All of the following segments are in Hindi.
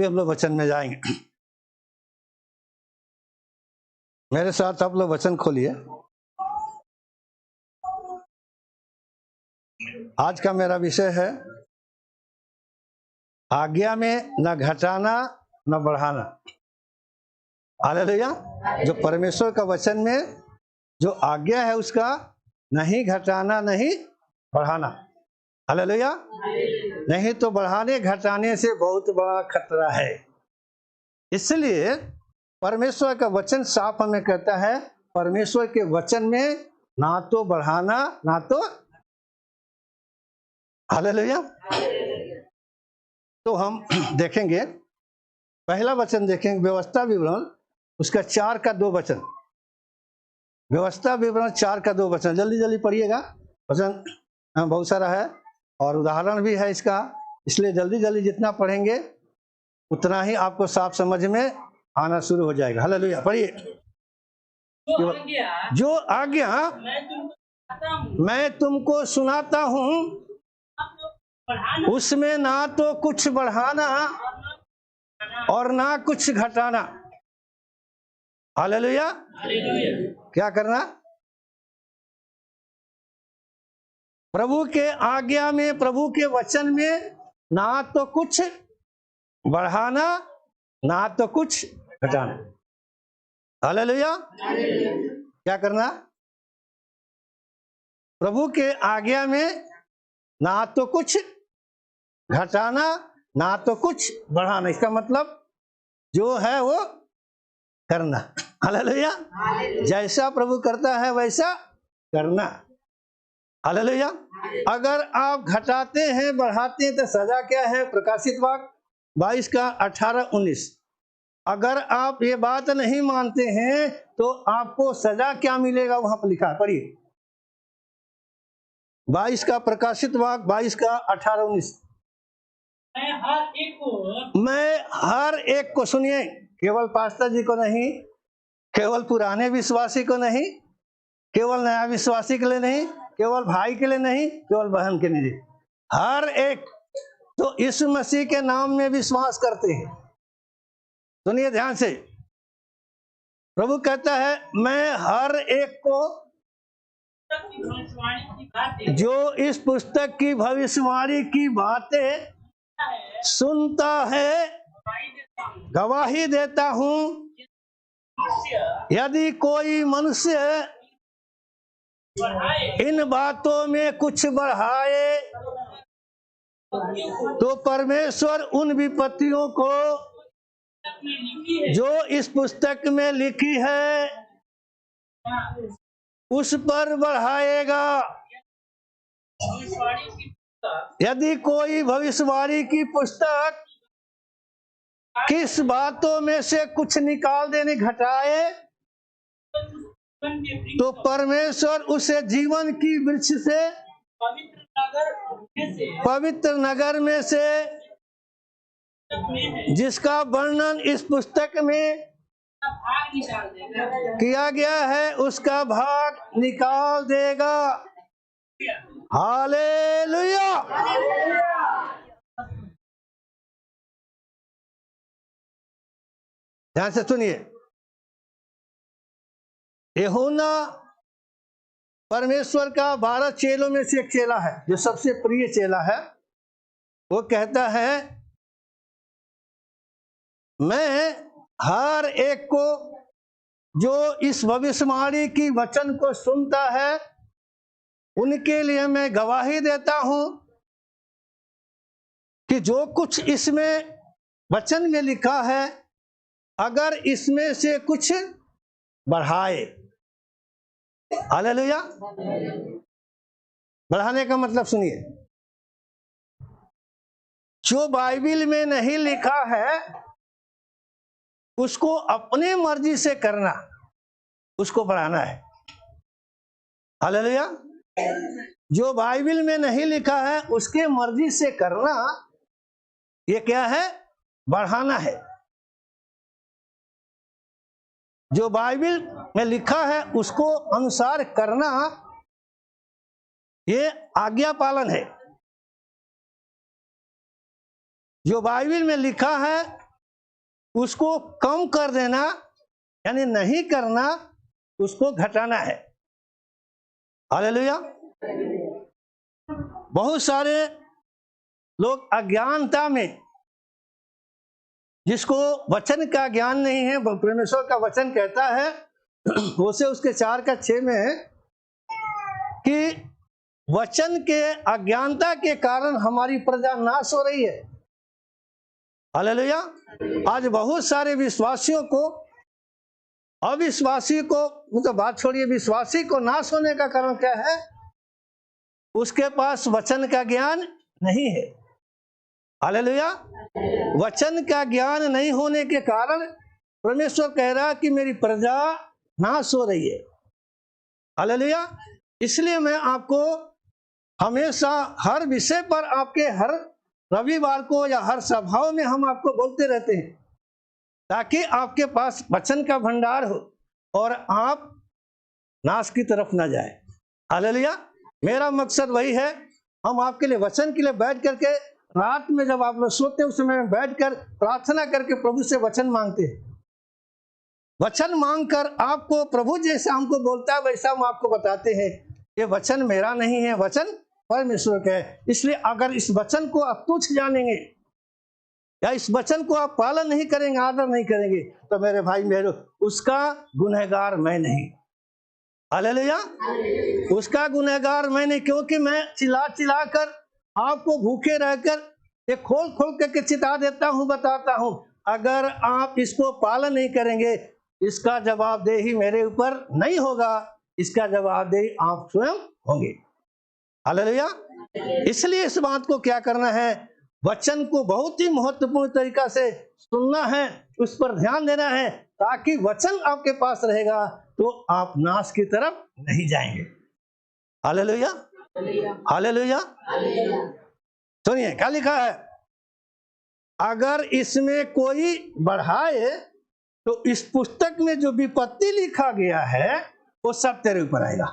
अभी हम लोग वचन में जाएंगे। मेरे साथ आप लोग वचन खोलिए। आज का मेरा विषय है आज्ञा में न घटाना न बढ़ाना। हालेलुया। जो परमेश्वर का वचन में जो आज्ञा है उसका नहीं घटाना नहीं बढ़ाना। हालेलुया। नहीं तो बढ़ाने घटाने से बहुत बड़ा खतरा है। इसलिए परमेश्वर का वचन साफ हमें कहता है, परमेश्वर के वचन में ना तो बढ़ाना ना तो। हालेलुया। तो हम देखेंगे, पहला वचन देखेंगे व्यवस्था विवरण, उसका 4 का 2 वचन। व्यवस्था विवरण 4 का 2 वचन, जल्दी जल्दी पढ़िएगा। वचन बहुत सारा है और उदाहरण भी है इसका, इसलिए जल्दी जल्दी जितना पढ़ेंगे उतना ही आपको साफ समझ में आना शुरू हो जाएगा। हालेलुया। पढ़िए। जो आज्ञा मैं तुमको सुनाता हूँ उसमें ना तो कुछ बढ़ाना और ना कुछ घटाना। हालेलुया। क्या करना? प्रभु के आज्ञा में, प्रभु के वचन में ना तो कुछ बढ़ाना ना तो कुछ घटाना। हालेलुया। क्या करना? प्रभु के आज्ञा में ना तो कुछ घटाना ना तो कुछ बढ़ाना। इसका मतलब जो है वो करना। हालेलुया। जैसा प्रभु करता है वैसा करना। हालेलुया। अगर आप घटाते हैं बढ़ाते हैं तो सजा क्या है? प्रकाशित वाक्य 22 का 18-19। अगर आप ये बात नहीं मानते हैं तो आपको सजा क्या मिलेगा? वहां पर लिखा है, पढ़िए। 22 का प्रकाशित वाक्य 22 का 18-19। मैं हर एक को सुनिए, केवल पास्टर जी को नहीं, केवल पुराने विश्वासी को नहीं, केवल नया विश्वासी के लिए नहीं, केवल भाई के लिए नहीं, केवल बहन के लिए, हर एक तो यीशु मसीह के नाम में विश्वास करते हैं। सुनिए ध्यान से। प्रभु कहता है मैं हर एक को जो इस पुस्तक की भविष्यवाणी की बातें सुनता है गवाही देता हूं। यदि कोई मनुष्य इन बातों में कुछ बढ़ाए तो परमेश्वर उन विपत्तियों को जो इस पुस्तक में लिखी है उस पर बढ़ाएगा। यदि कोई भविष्यवाणी की पुस्तक किस बातों में से कुछ निकाल देने घटाए तो परमेश्वर उसे जीवन की वृक्ष से पवित्र नगर में से जिसका वर्णन इस पुस्तक में किया गया है उसका भाग निकाल देगा। हालेलुया। ध्यान से सुनिए। यूहन्ना परमेश्वर का 12 चेलों में से एक चेला है, जो सबसे प्रिय चेला है। वो कहता है मैं हर एक को जो इस भविष्यवाणी की वचन को सुनता है उनके लिए मैं गवाही देता हूं कि जो कुछ इसमें वचन में लिखा है अगर इसमें से कुछ बढ़ाए। हालेलुया। बढ़ाने का मतलब सुनिए, जो बाइबिल में नहीं लिखा है उसको अपने मर्जी से करना, उसको बढ़ाना है। हालेलुया। जो बाइबिल में नहीं लिखा है उसके मर्जी से करना, ये क्या है? बढ़ाना है। जो बाइबिल में लिखा है उसको अनुसार करना, ये आज्ञा पालन है। जो बाइबिल में लिखा है उसको कम कर देना, यानी नहीं करना, उसको घटाना है। हालेलुया। बहुत सारे लोग अज्ञानता में, जिसको वचन का ज्ञान नहीं है, परमेश्वर का वचन कहता है उसे उसके 4:6 में है कि वचन के अज्ञानता के कारण हमारी प्रजा नाश हो रही है। हालेलुया। आज बहुत सारे विश्वासियों को, अविश्वासी को, तो बात छोड़िए, विश्वासी को नाश होने का कारण क्या है? उसके पास वचन का ज्ञान नहीं है। हालेलुया। वचन का ज्ञान नहीं होने के कारण परमेश्वर कह रहा कि मेरी प्रजा नाश हो रही है। हालेलुया। इसलिए मैं आपको हमेशा हर विषय पर, आपके हर रविवार को या हर सभाओं में हम आपको बोलते रहते हैं, ताकि आपके पास वचन का भंडार हो और आप नाश की तरफ ना जाए। हालेलुया। मेरा मकसद वही है। हम आपके लिए वचन के लिए बैठ करके, रात में जब आप लोग सोते हैं उस समय में बैठकर प्रार्थना करके प्रभु से वचन मांगते हैं। वचन मांगकर आपको प्रभु जैसा हमको बोलता है वैसा हम आपको बताते हैं। ये वचन मेरा नहीं है, वचन परमेश्वर का है। इसलिए अगर इस वचन को आप तुच्छ जानेंगे या इस वचन को आप पालन नहीं करेंगे, आदर नहीं करेंगे, तो मेरे भाई मेरे, उसका गुनहगार मैं नहीं। हालेलुया। उसका गुनहगार मैं नहीं, क्योंकि मैं चिल्ला चिल्ला कर आपको भूखे रहकर ये खोल खोल करके चिता देता हूं, बताता हूं। अगर आप इसको पालन नहीं करेंगे, इसका जवाबदेही मेरे ऊपर नहीं होगा, इसका जवाबदेही आप स्वयं होंगे। हालेलुया। इसलिए इस बात को क्या करना है? वचन को बहुत ही महत्वपूर्ण तरीका से सुनना है, उस पर ध्यान देना है, ताकि वचन आपके पास रहेगा तो आप नाश की तरफ नहीं जाएंगे। हालेलुया। हालेलुया। सुनिए क्या लिखा है, अगर इसमें कोई बढ़ाए तो इस पुस्तक में जो विपत्ति लिखा गया है वो सब तेरे ऊपर आएगा।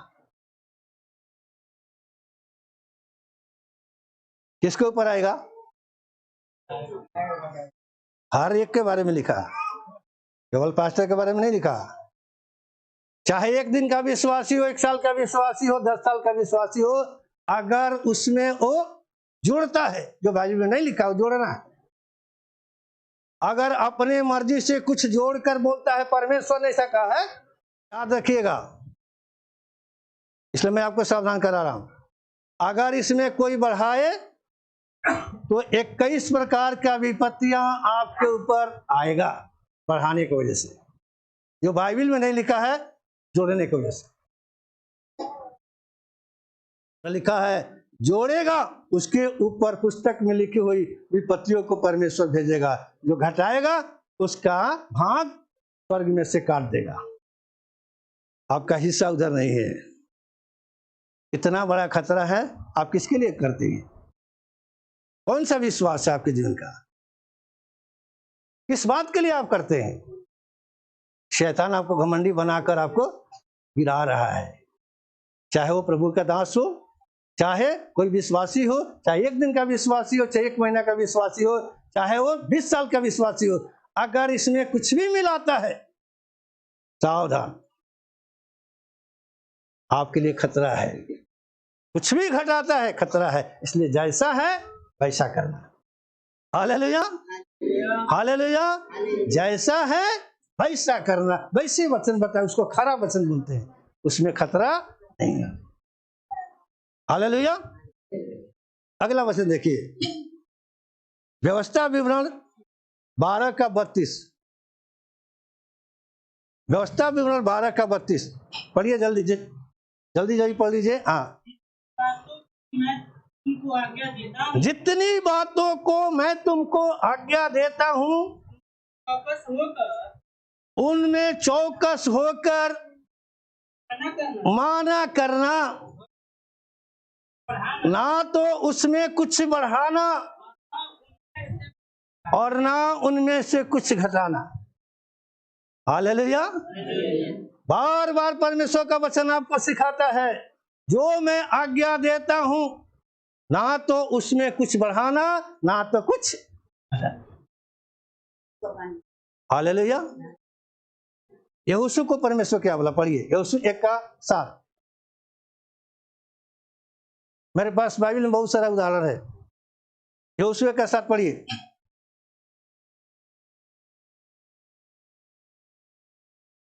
किसके ऊपर आएगा? हर एक के बारे में लिखा, केवल पास्टर के बारे में नहीं लिखा। चाहे 1 दिन का विश्वासी हो, 1 साल का विश्वासी हो, 10 साल का विश्वासी हो, अगर उसमें वो जुड़ता है, जो बाइबल में नहीं लिखा वो जोड़ना है। अगर अपने मर्जी से कुछ जोड़कर बोलता है, परमेश्वर ने ऐसा कहा है, याद रखिएगा। इसलिए मैं आपको सावधान करा रहा हूं। अगर इसमें कोई बढ़ाए तो 21 प्रकार का विपत्तियां आपके ऊपर आएगा, बढ़ाने की वजह से, जो बाइबल में नहीं लिखा है जोड़ने की वजह से। लिखा है जोड़ेगा, उसके ऊपर पुस्तक में लिखी हुई विपत्तियों को परमेश्वर भेजेगा, जो घटाएगा उसका भाग स्वर्ग में से काट देगा। आपका हिस्सा उधर नहीं है। इतना बड़ा खतरा है, आप किसके लिए करते हैं? कौन सा विश्वास है आपके जीवन का? किस बात के लिए आप करते हैं? शैतान आपको घमंडी बनाकर आपको गिरा रहा है। चाहे वो प्रभु का दास हो, चाहे कोई विश्वासी हो, चाहे 1 दिन का विश्वासी हो, चाहे 1 महीना का विश्वासी हो, चाहे वो 20 साल का विश्वासी हो, अगर इसमें कुछ भी मिलाता है, सावधान, आपके लिए खतरा है। कुछ भी घटाता है, खतरा है। इसलिए जैसा है वैसा करना। हालेलुया। हालेलुया। जैसा है वैसा करना, वैसे वचन बताए, उसको खरा वचन बोलते हैं, उसमें खतरा नहीं है। हालेलुया। अगला वचन देखिए, व्यवस्था विवरण 12:32। व्यवस्था विवरण 12:32 पढ़िए, जल्दी जल्दी पढ़ लीजिए। हाँ, जितनी बातों को मैं तुमको आज्ञा देता हूँ उनमें चौकस होकर माना करना, ना तो उसमें कुछ बढ़ाना और ना उनमें से कुछ घटाना। हालेलुया। बार बार परमेश्वर का वचन आपको सिखाता है, जो मैं आज्ञा देता हूं ना तो उसमें कुछ बढ़ाना, ना तो कुछ हालेलुया। यहोशू को परमेश्वर क्या बोला, पढ़िए यहोशू 1:7। मेरे पास बाइबल में बहुत सारा उदाहरण है। यहोशू 1:7 पढ़िए।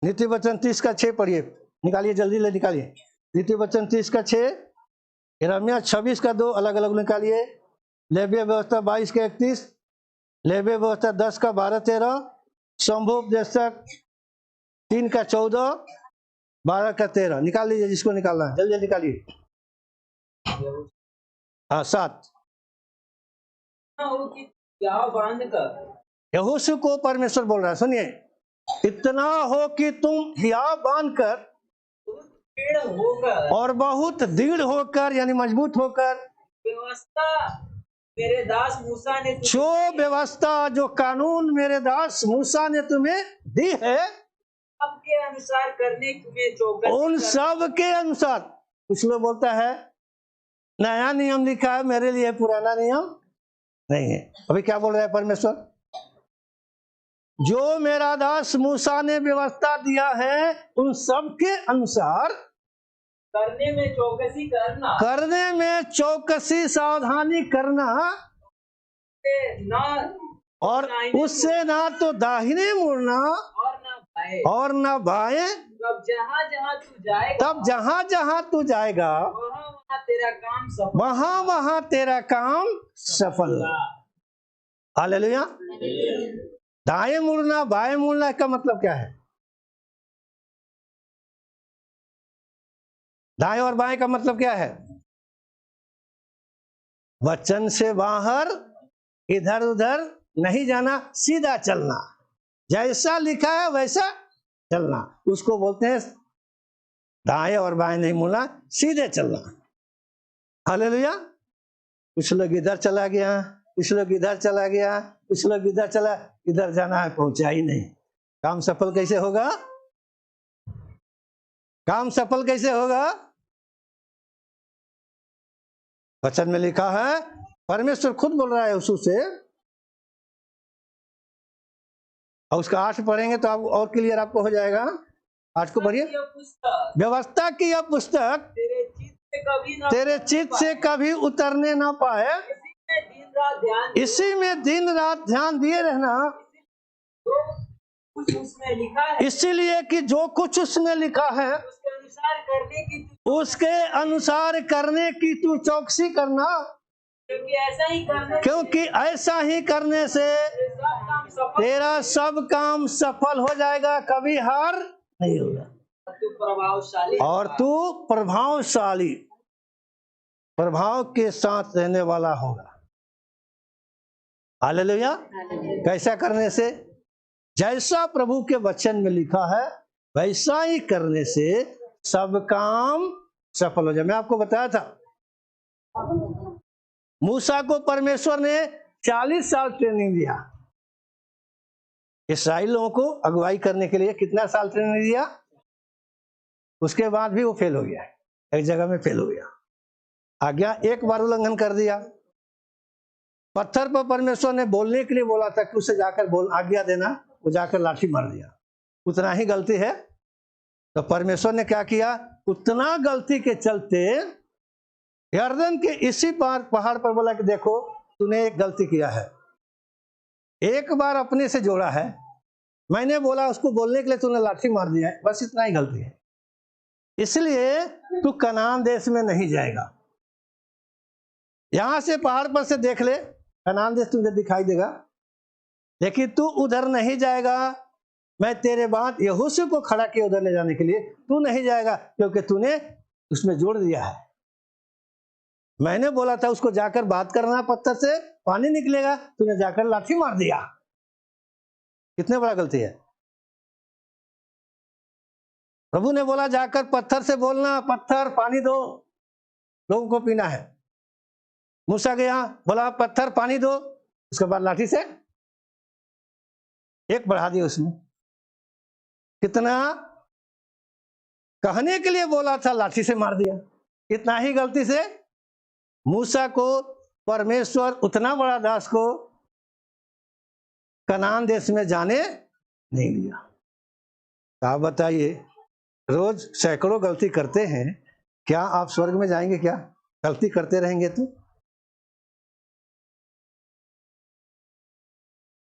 नीति वचन 30:6 पढ़िए, निकालिए जल्दी ले निकालिए। नीति वचन 30:6, यिर्मयाह 26:2 अलग अलग निकालिए। लेवीय व्यवस्था 22:31, लेवीय व्यवस्था 10:12-13, शंभोपदेशक 3:14, 12:13। निकाल लीजिए जिसको निकालना है, जल्दी निकालिए। हाँ 7। यहोशू को परमेश्वर बोल रहा है, सुनिए, इतना हो कि तुम हियाव बांधकर होकर और बहुत दृढ़ होकर, यानी मजबूत होकर, व्यवस्था मेरे दास मूसा ने जो व्यवस्था, जो कानून मेरे दास मूसा ने तुम्हें दी है, सबके अनुसार करने में चौकस, उन सब के अनुसार। कुछ लोग बोलता है नया नियम लिखा है मेरे लिए, पुराना नियम नहीं है। अभी क्या बोल रहा है परमेश्वर, जो मेरा दास मूसा ने व्यवस्था दिया है उन सब के अनुसार करने में चौकसी करना, करने में चौकसी सावधानी करना, ना और उससे ना तो दाहिने मुड़ना और ना बाएं, तब जहाँ जहाँ तू जाएगा, तब जहां जहां तू जाएगा वहाँ वहाँ तेरा काम सफल वहां हालेलुया। दाएं मुड़ना बाएं मुड़ना का मतलब क्या है? दाएं और बाएं का मतलब क्या है? वचन से बाहर इधर उधर नहीं जाना, सीधा चलना, जैसा लिखा है वैसा चलना, उसको बोलते हैं दाएं और बाएं नहीं मुड़ना, सीधे चलना। हालेलुया। कुछ लोग इधर चला गया, कुछ लोग इधर चला गया, कुछ लोग इधर चला, इधर जाना है पहुंचा ही नहीं। काम सफल कैसे होगा? काम सफल कैसे होगा? वचन में लिखा है, परमेश्वर खुद बोल रहा है यहोशू से, और उसका 8 पढ़ेंगे तो आप और क्लियर आपको हो जाएगा। 8 को पढ़िए। व्यवस्था की यह पुस्तक तेरे चित्त से कभी उतरने ना पाए, इसी में दिन रात ध्यान दिए रहना, इसीलिए कि जो कुछ उसमें लिखा है उसके अनुसार करने की तू चौकसी करना, क्योंकि ऐसा ही करने से तेरा सब काम सफल हो जाएगा, कभी हार नहीं होगा, और तू प्रभावशाली, प्रभाव के साथ रहने वाला होगा। हालेलुया। कैसा करने से? जैसा प्रभु के वचन में लिखा है वैसा ही करने से सब काम सफल हो जाए। मैं आपको बताया था, मूसा को परमेश्वर ने 40 साल ट्रेनिंग दिया, इस्राएल लोगों को अगुवाई करने के लिए कितना साल ट्रेनिंग दिया? उसके बाद भी वो फेल हो गया, एक जगह में फेल हो गया। आज्ञा एक बार उल्लंघन कर दिया। पत्थर पर परमेश्वर ने बोलने के लिए बोला था कि उसे जाकर बोल, आज्ञा देना, वो जाकर लाठी मार दिया। उतना ही गलती है, तो परमेश्वर ने क्या किया? उतना गलती के चलते यरदन के इसी पहाड़ पर बोला कि देखो तूने एक गलती किया है, एक बार अपने से जोड़ा है, मैंने बोला उसको बोलने के लिए तूने लाठी मार दिया है, बस इतना ही गलती है, इसलिए तू कनान देश में नहीं जाएगा। यहां से पहाड़ पर से देख ले, कनान देश तुझे दिखाई देगा, लेकिन तू उधर नहीं जाएगा। मैं तेरे बाद यहोशू को खड़ा किया उधर ले जाने के लिए, तू नहीं जाएगा क्योंकि तूने उसमें जोड़ दिया है। मैंने बोला था उसको जाकर बात करना, पत्थर से पानी निकलेगा, तूने जाकर लाठी मार दिया। कितने बड़ा गलती है। प्रभु ने बोला जाकर पत्थर से बोलना, पत्थर पानी दो, लोगों को पीना है। मूसा गया, बोला पत्थर पानी दो, उसके बाद लाठी से एक बढ़ा दिया उसने। कितना कहने के लिए बोला था, लाठी से मार दिया। इतना ही गलती से मूसा को परमेश्वर उतना बड़ा दास को कनान देश में जाने नहीं दिया। तो आप बताइए, रोज सैकड़ों गलती करते हैं, क्या आप स्वर्ग में जाएंगे? क्या गलती करते रहेंगे तो?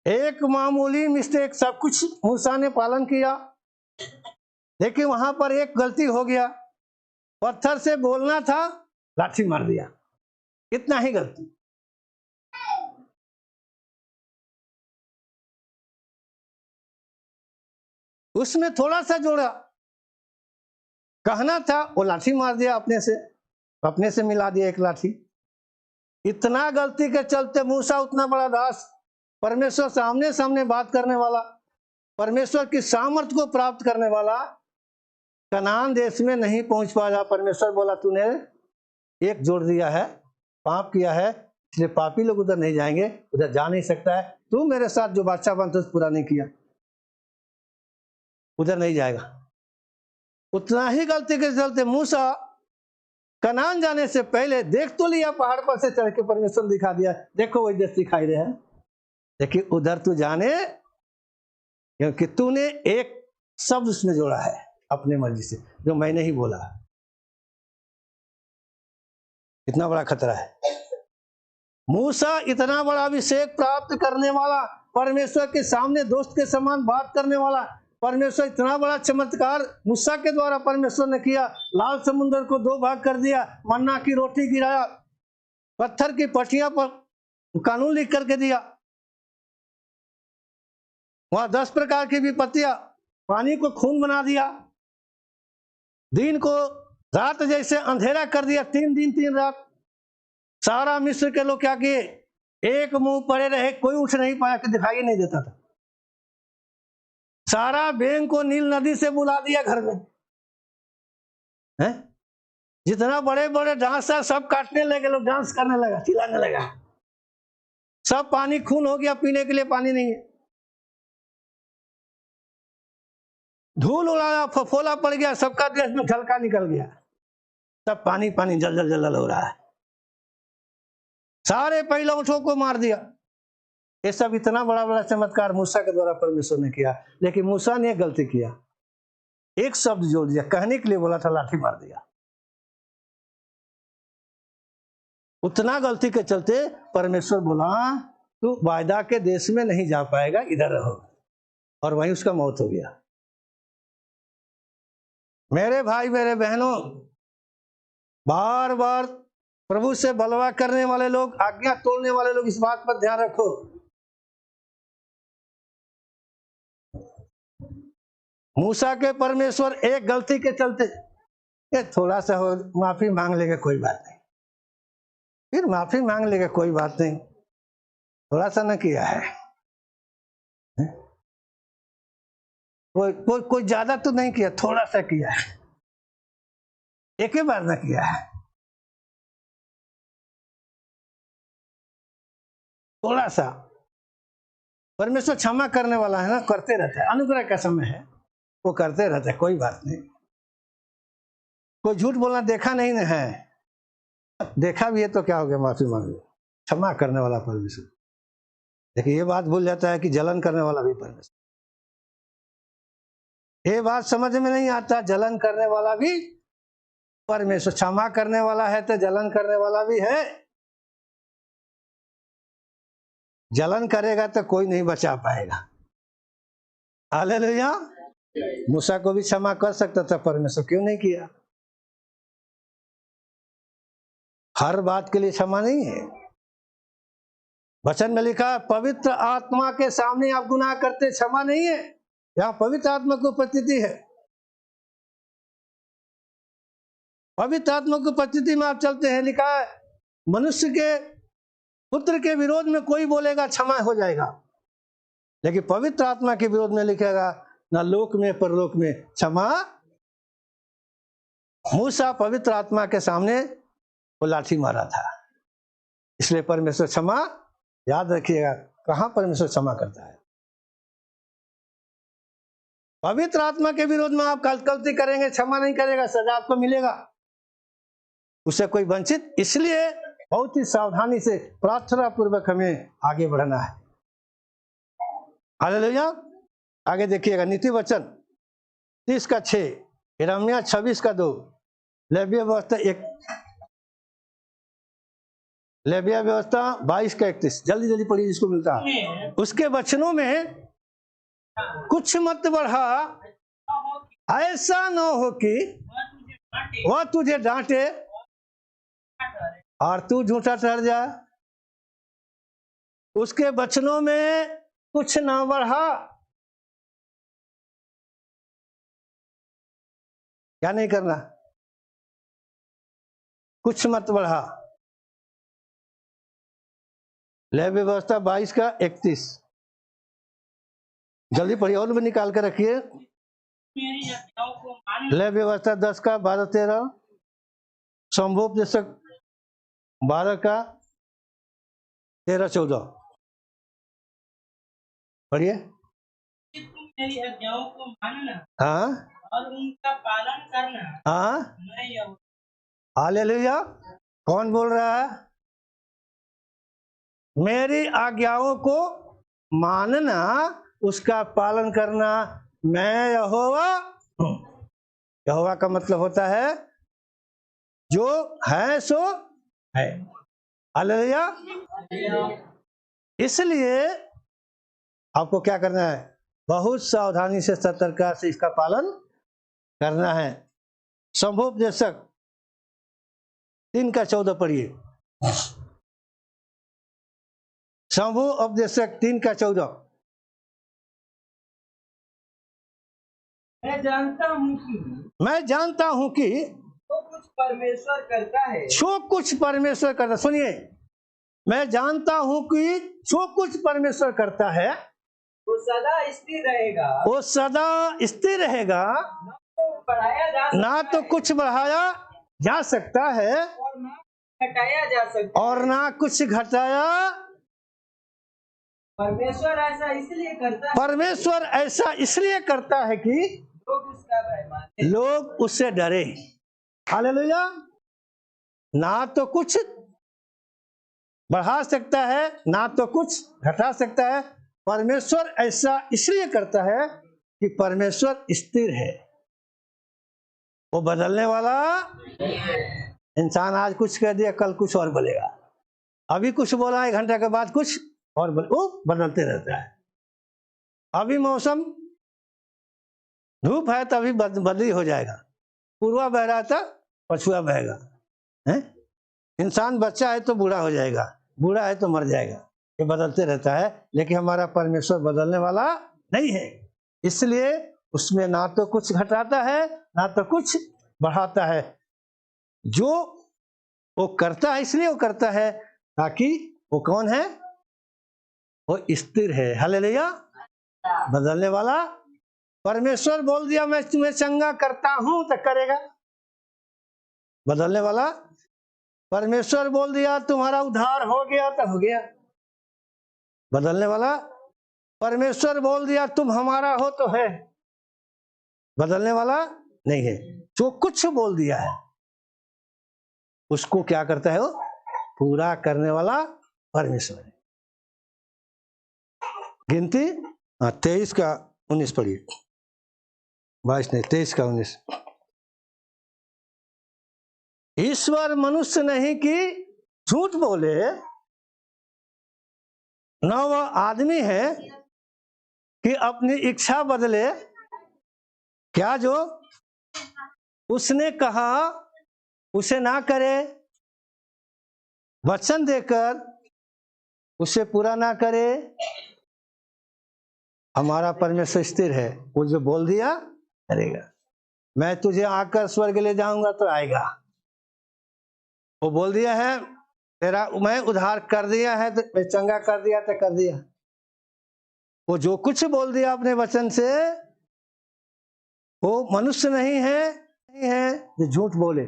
एक मामूली मिस्टेक, सब कुछ मूसा ने पालन किया, लेकिन वहां पर एक गलती हो गया, पत्थर से बोलना था, लाठी मार दिया। इतना ही गलती। उसमें थोड़ा सा जोड़ा, कहना था, वो लाठी मार दिया, अपने से मिला दिया एक लाठी। इतना गलती के चलते मूसा उतना बड़ा दास, परमेश्वर सामने सामने बात करने वाला, परमेश्वर की सामर्थ्य को प्राप्त करने वाला, कनान देश में नहीं पहुंच पाया। परमेश्वर बोला, तूने एक जोड़ दिया है, पाप किया है, इसलिए पापी लोग उधर नहीं जाएंगे, उधर जा नहीं सकता है। तू मेरे साथ जो बादशाह बनता पूरा नहीं किया, उधर नहीं जाएगा। उतना ही गलती के चलते मूसा कनान जाने से पहले देख तो लिया, पहाड़ पर से चढ़ के परमेश्वर दिखा दिया, देखो वही देश दिखाई रहे हैं, लेकिन उधर तू जाने, क्योंकि तूने एक शब्द उसमें जोड़ा है अपने मर्जी से, जो मैंने ही बोला। इतना बड़ा खतरा है। मूसा इतना बड़ा अभिषेक प्राप्त करने वाला, परमेश्वर के सामने दोस्त के समान बात करने वाला, परमेश्वर इतना बड़ा चमत्कार मूसा के द्वारा परमेश्वर ने किया। लाल समुद्र को 2 भाग कर दिया, मन्ना की रोटी गिराया, पत्थर की पटिया पर कानून लिख करके दिया, वहां 10 प्रकार की विपत्तियां, पानी को खून बना दिया, दिन को रात जैसे अंधेरा कर दिया, 3 दिन 3 रात। सारा मिस्र के लोग क्या किए, एक मुंह पड़े रहे, कोई उठ नहीं पाया, कि दिखाई नहीं देता था। सारा बैंक को नील नदी से बुला दिया घर में, है? जितना बड़े बड़े डांस था सब काटने लगे, लोग डांस करने लगा, चिल्लाने लगा, सब पानी खून हो गया, पीने के लिए पानी नहीं है। धूल उड़ाया, फफोला पड़ गया, सबका देश में झलका निकल गया, सब पानी पानी जल जल जल हो रहा है। सारे पहिलौठों को मार दिया। ये सब इतना बड़ा बड़ा चमत्कार मूसा के द्वारा परमेश्वर ने किया, लेकिन मूसा ने एक गलती किया, एक शब्द जोड़ दिया, कहने के लिए बोला था, लाठी मार दिया। उतना गलती के चलते परमेश्वर बोला, तू वायदा के देश में नहीं जा पाएगा, इधर रहो, और वहीं उसका मौत हो गया। मेरे भाई मेरे बहनों, बार बार प्रभु से बलवा करने वाले लोग, आज्ञा तोड़ने वाले लोग, इस बात पर ध्यान रखो, मूसा के परमेश्वर एक गलती के चलते, ये थोड़ा सा हो, माफी मांग लेगा, कोई बात नहीं, फिर माफी मांग लेगा, कोई बात नहीं, थोड़ा सा न किया है, कोई ज्यादा तो नहीं किया, थोड़ा सा किया है, एक ही बार न किया है, थोड़ा सा। परमेश्वर क्षमा करने वाला है ना, करते रहता है, अनुग्रह का समय है, वो करते रहता है, कोई बात नहीं। कोई झूठ बोलना देखा नहीं है, देखा भी है तो क्या हो गया, माफी मांग लो, क्षमा करने वाला परमेश्वर। देखिए ये बात भूल जाता है कि जलन करने वाला भी परमेश्वर, ये बात समझ में नहीं आता, जलन करने वाला भी परमेश्वर, क्षमा करने वाला है तो जलन करने वाला भी है। जलन करेगा तो कोई नहीं बचा पाएगा। हालेलुया। मूसा को भी क्षमा कर सकता था परमेश्वर, क्यों नहीं किया? हर बात के लिए क्षमा नहीं है। वचन में लिखा, पवित्र आत्मा के सामने आप गुनाह करते, क्षमा नहीं है। यहाँ पवित्र आत्मा को उपस्थिति है, पवित्र आत्मा की उपस्थिति में आप चलते हैं। लिखा है, मनुष्य के पुत्र के विरोध में कोई बोलेगा क्षमा हो जाएगा, लेकिन पवित्र आत्मा के विरोध में लिखेगा, ना लोक में परलोक में क्षमा। मूसा पवित्र आत्मा के सामने वो लाठी मारा था, इसलिए परमेश्वर क्षमा, याद रखिएगा, कहां परमेश्वर क्षमा करता है? पवित्र आत्मा के विरोध में आप गलती करेंगे, क्षमा नहीं करेगा, सजा आपको मिलेगा, उससे कोई वंचित। इसलिए बहुत ही सावधानी से प्रार्थना पूर्वक हमें आगे बढ़ना है। हालेलुया। आगे देखिएगा, नीति वचन 30 का 6, यिर्मयाह 26 का 2, लेविया व्यवस्था 22 का 31। जल्दी जल्दी पढ़िए जिसको मिलता है। उसके वचनों में कुछ मत बढ़ा, ऐसा न हो कि वह तुझे डांटे और तू झूठा ठहर जाए। उसके वचनों में कुछ ना बढ़ा, क्या नहीं करना, कुछ मत बढ़ा। लेविया व्यवस्था 22 का 31। जल्दी पढ़िए और भी निकाल कर रखिए। लेविया व्यवस्था 10 का 12-13, संभोपदेशक 12 का 13-14। पढ़िए। तुम मेरी आज्ञाओं को मानना हाँ और उनका पालन करना, हाँ, मैं यहोवा। हालेलुया। कौन बोल रहा है? मेरी आज्ञाओं को मानना, उसका पालन करना, मैं यहोवा हूं। यहोवा का मतलब होता है जो है सो है। हालेलुया। इसलिए आपको क्या करना है? बहुत सावधानी से, सतर्कता से इसका पालन करना है। संभोपदेशक 3 का 14 पढ़िए। संभोपदेशक 3 का 14। मैं जानता हूँ कि जो कुछ परमेश्वर करता है, जो कुछ परमेश्वर करता, सुनिए, मैं जानता हूं कि जो कुछ परमेश्वर करता है वो सदा स्थिर रहेगा, वो सदा स्थिर रहेगा, ना तो कुछ बढ़ाया जा सकता है और ना घटाया जा सकता और ना कुछ घटाया। परमेश्वर ऐसा इसलिए करता है, परमेश्वर ऐसा इसलिए करता है कि लोग उसका भय माने, लोग उससे डरे। हालेलुया। ना तो कुछ बढ़ा सकता है, ना तो कुछ घटा सकता है। परमेश्वर ऐसा इसलिए करता है कि परमेश्वर स्थिर है, वो बदलने वाला। इंसान आज कुछ कह दिया, कल कुछ और बोलेगा, अभी कुछ बोला, 1 घंटा के बाद कुछ और बोले, वो बदलते रहता है। अभी मौसम धूप है तो अभी बदली हो जाएगा, पूर्वा बह रहा था पछुआ बहेगा है। इंसान बच्चा है तो बूढ़ा हो जाएगा, बूढ़ा है तो मर जाएगा, ये बदलते रहता है। लेकिन हमारा परमेश्वर बदलने वाला नहीं है, इसलिए उसमें ना तो कुछ घटाता है ना तो कुछ बढ़ाता है। जो वो करता है इसलिए वो करता है ताकि वो कौन है? वो स्थिर है। हालेलुया। बदलने वाला। परमेश्वर बोल दिया मैं तुम्हें चंगा करता हूं तो करेगा, बदलने वाला। परमेश्वर बोल दिया तुम्हारा उद्धार हो गया तो हो गया, बदलने वाला। परमेश्वर बोल दिया तुम हमारा हो तो है, बदलने वाला नहीं है। जो कुछ बोल दिया है उसको क्या करता है? वो पूरा करने वाला परमेश्वर है। गिनती 23 का 19 पढ़िए। 22 नहीं, 23 का 19। ईश्वर मनुष्य नहीं कि झूठ बोले, न वह आदमी है कि अपनी इच्छा बदले। क्या जो उसने कहा उसे ना करे, वचन देकर उसे पूरा ना करे। हमारा परमेश्वर स्थिर है, वो जो बोल दिया करेगा। मैं तुझे आकर स्वर्ग ले जाऊंगा तो आएगा, वो बोल दिया है तेरा मैं उद्धार कर दिया है तो मैं चंगा कर दिया तो कर दिया। वो जो कुछ बोल दिया अपने वचन से, वो मनुष्य नहीं है जो झूठ बोले।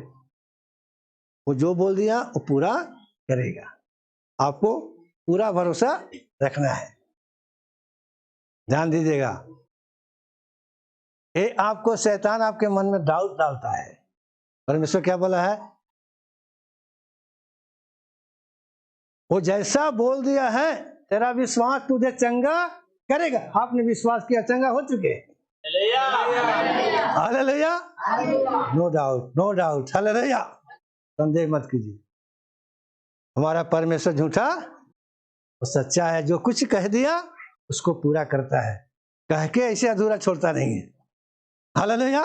वो जो बोल दिया वो पूरा करेगा। आपको पूरा भरोसा रखना है, ध्यान दीजिएगा। ये आपको शैतान आपके मन में डाउट डालता है। परमेश्वर क्या बोला है? वो जैसा बोल दिया है तेरा विश्वास तुझे चंगा करेगा। आपने विश्वास किया, चंगा हो चुके। Hallelujah, no doubt, no doubt, hallelujah. संदेह मत कीजिए, हमारा परमेश्वर झूठा और सच्चा है। जो कुछ कह दिया उसको पूरा करता है, कह के ऐसे अधूरा छोड़ता नहीं है। हालेलुया।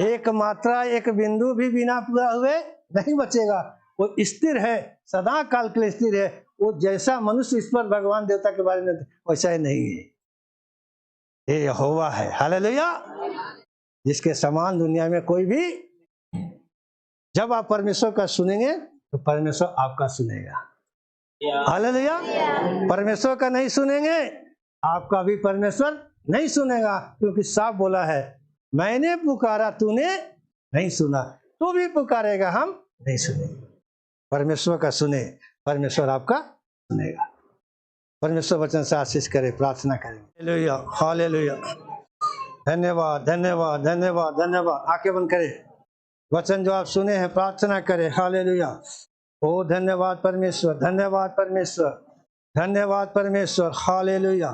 एक मात्रा, एक बिंदु भी बिना पूरा हुए नहीं बचेगा। वो स्थिर है, सदा काल के लिए स्थिर है। वो जैसा मनुष्य इस पर भगवान देवता के बारे में वैसा ही नहीं है। ये यहोवा है, हालेलुया, जिसके समान दुनिया में कोई भी। जब आप परमेश्वर का सुनेंगे तो परमेश्वर आपका सुनेगा। हालेलुया। परमेश्वर का नहीं सुनेंगे, आपका भी परमेश्वर नहीं सुनेगा, क्योंकि साफ बोला है, मैंने पुकारा तूने नहीं सुना, तू भी पुकारेगा हम नहीं सुनेंगे। परमेश्वर का सुने, परमेश्वर आपका सुनेगा। परमेश्वर वचन से आशीष करे, प्रार्थना करें। Hallelujah, hallelujah. धन्यवाद, धन्यवाद, धन्यवाद, धन्यवाद। आंखें बंद करें, वचन जो आप सुने हैं प्रार्थना करें। हालेलुया। ओ धन्यवाद परमेश्वर, धन्यवाद परमेश्वर, धन्यवाद परमेश्वर। हालेलुया।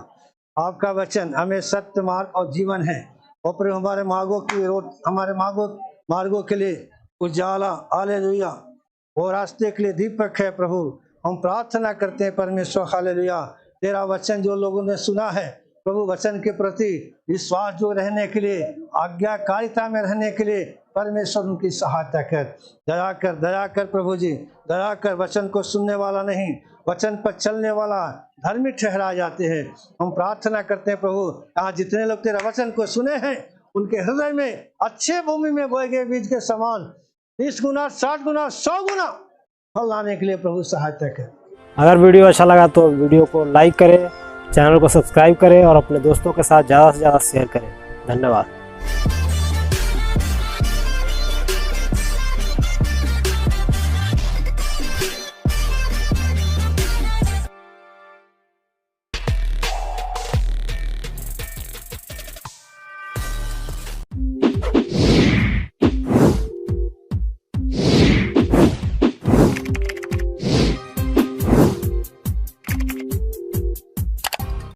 आपका वचन हमें सत्य मार्ग और जीवन है, और प्रभु हमारे मार्गों के लिए उजाला। हालेलुया। वो रास्ते के लिए दीपक है। प्रभु हम प्रार्थना करते हैं परमेश्वर, हालेलुया, तेरा वचन जो लोगों ने सुना है प्रभु, वचन के प्रति विश्वास जो रहने के लिए, आज्ञाकारिता में रहने के लिए परमेश्वर उनकी सहायता कर, दया कर, दया कर प्रभु जी, दया कर। वचन को सुनने वाला नहीं, वचन पर चलने वाला धर्मी ठहरा जाते हैं। हम प्रार्थना करते हैं प्रभु, यहाँ जितने लोग तेरा वचन को सुने हैं उनके हृदय में अच्छे भूमि में बोए गए बीज के समान 30 गुना, 60 गुना, 100 गुना फल लाने के लिए प्रभु सहायता कर। अगर वीडियो अच्छा लगा तो वीडियो को लाइक करें, चैनल को सब्सक्राइब करें और अपने दोस्तों के साथ ज़्यादा से ज़्यादा शेयर करें। धन्यवाद।